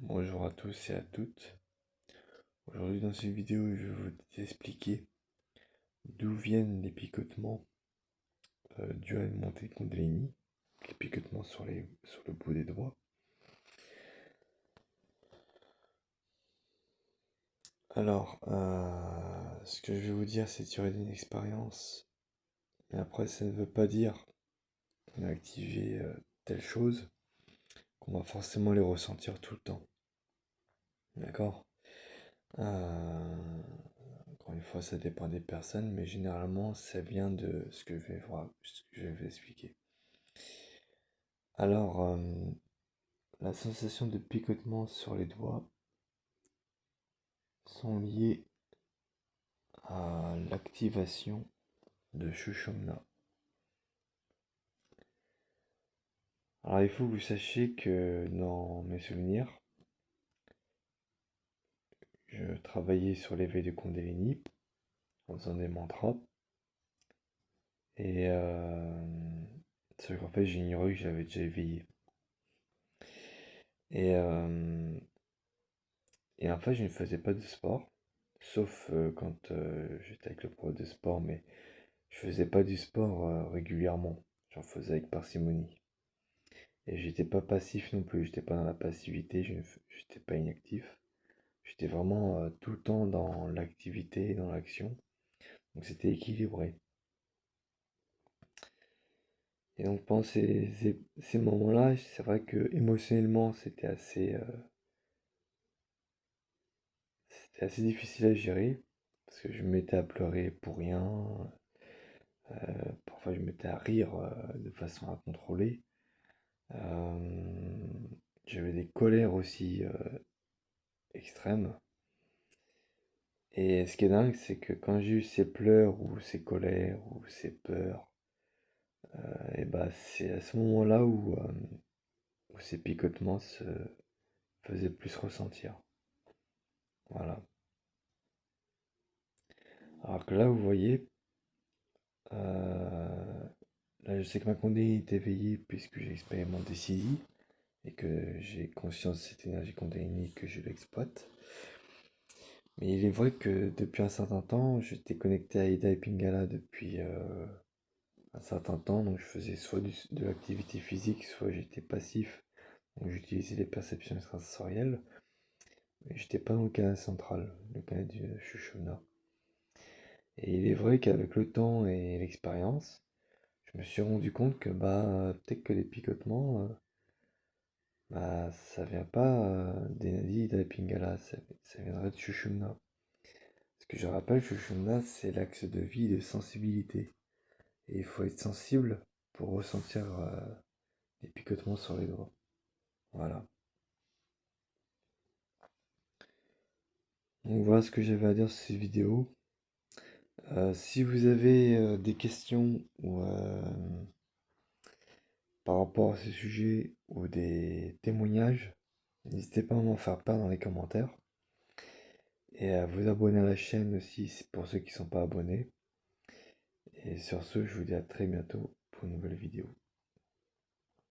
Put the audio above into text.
Bonjour à tous et à toutes. Aujourd'hui dans cette vidéo, je vais vous expliquer d'où viennent les picotements dus à une montée de Kundalini, les picotements sur le bout des doigts. Alors, ce que je vais vous dire, c'est tiré d'une expérience, mais après, ça ne veut pas dire qu'on a activé telle chose, qu'on va forcément les ressentir tout le temps. D'accord? Encore une fois, ça dépend des personnes, mais généralement, ça vient de ce que je vais vous expliquer. Alors, la sensation de picotement sur les doigts sont liées à l'activation de Sushumna. Alors, il faut que vous sachiez que dans mes souvenirs, je travaillais sur l'éveil de Kundalini en faisant des mantras. Et c'est qu'en fait, j'ignorais que j'avais déjà éveillé. Et, euh, et en fait, je ne faisais pas de sport, sauf quand j'étais avec le prof de sport, mais je faisais pas du sport régulièrement. J'en faisais avec parcimonie. Et j'étais pas passif non plus, j'étais pas dans la passivité, j'étais pas inactif. J'étais vraiment tout le temps dans l'activité, dans l'action. Donc c'était équilibré. Et donc pendant ces moments-là, c'est vrai que émotionnellement, c'était assez difficile à gérer. Parce que je me mettais à pleurer pour rien. Parfois je me mettais à rire de façon incontrôlée. Euh, J'avais des colères aussi extrêmes. Et ce qui est dingue, c'est que quand j'ai eu ces pleurs ou ces colères ou ces peurs, et bah c'est à ce moment-là où ces picotements se faisaient plus ressentir. Voilà. Alors que là, vous voyez, là je sais que ma Kundalini est éveillée puisque j'ai expérimenté Siddhi et que j'ai conscience de cette énergie Kundalini que je l'exploite. Mais il est vrai que depuis un certain temps, j'étais connecté à Ida et Pingala depuis un certain temps, donc je faisais soit de l'activité physique, soit j'étais passif, donc j'utilisais les perceptions extrasensorielles, mais j'étais pas dans le canal central, le canal du Shushumna. Et il est vrai qu'avec le temps et l'expérience, je me suis rendu compte que peut-être que les picotements, ça vient pas des nadis d'Ida et Pingala, ça viendrait de Shushumna. Ce que je rappelle, Shushumna, c'est l'axe de vie et de sensibilité. Et il faut être sensible pour ressentir des picotements sur les doigts. Voilà. Donc voilà ce que j'avais à dire sur cette vidéo. Si vous avez des questions ou par rapport à ce sujet ou des témoignages, n'hésitez pas à m'en faire part dans les commentaires. Et à vous abonner à la chaîne aussi pour ceux qui ne sont pas abonnés. Et sur ce, je vous dis à très bientôt pour une nouvelle vidéo.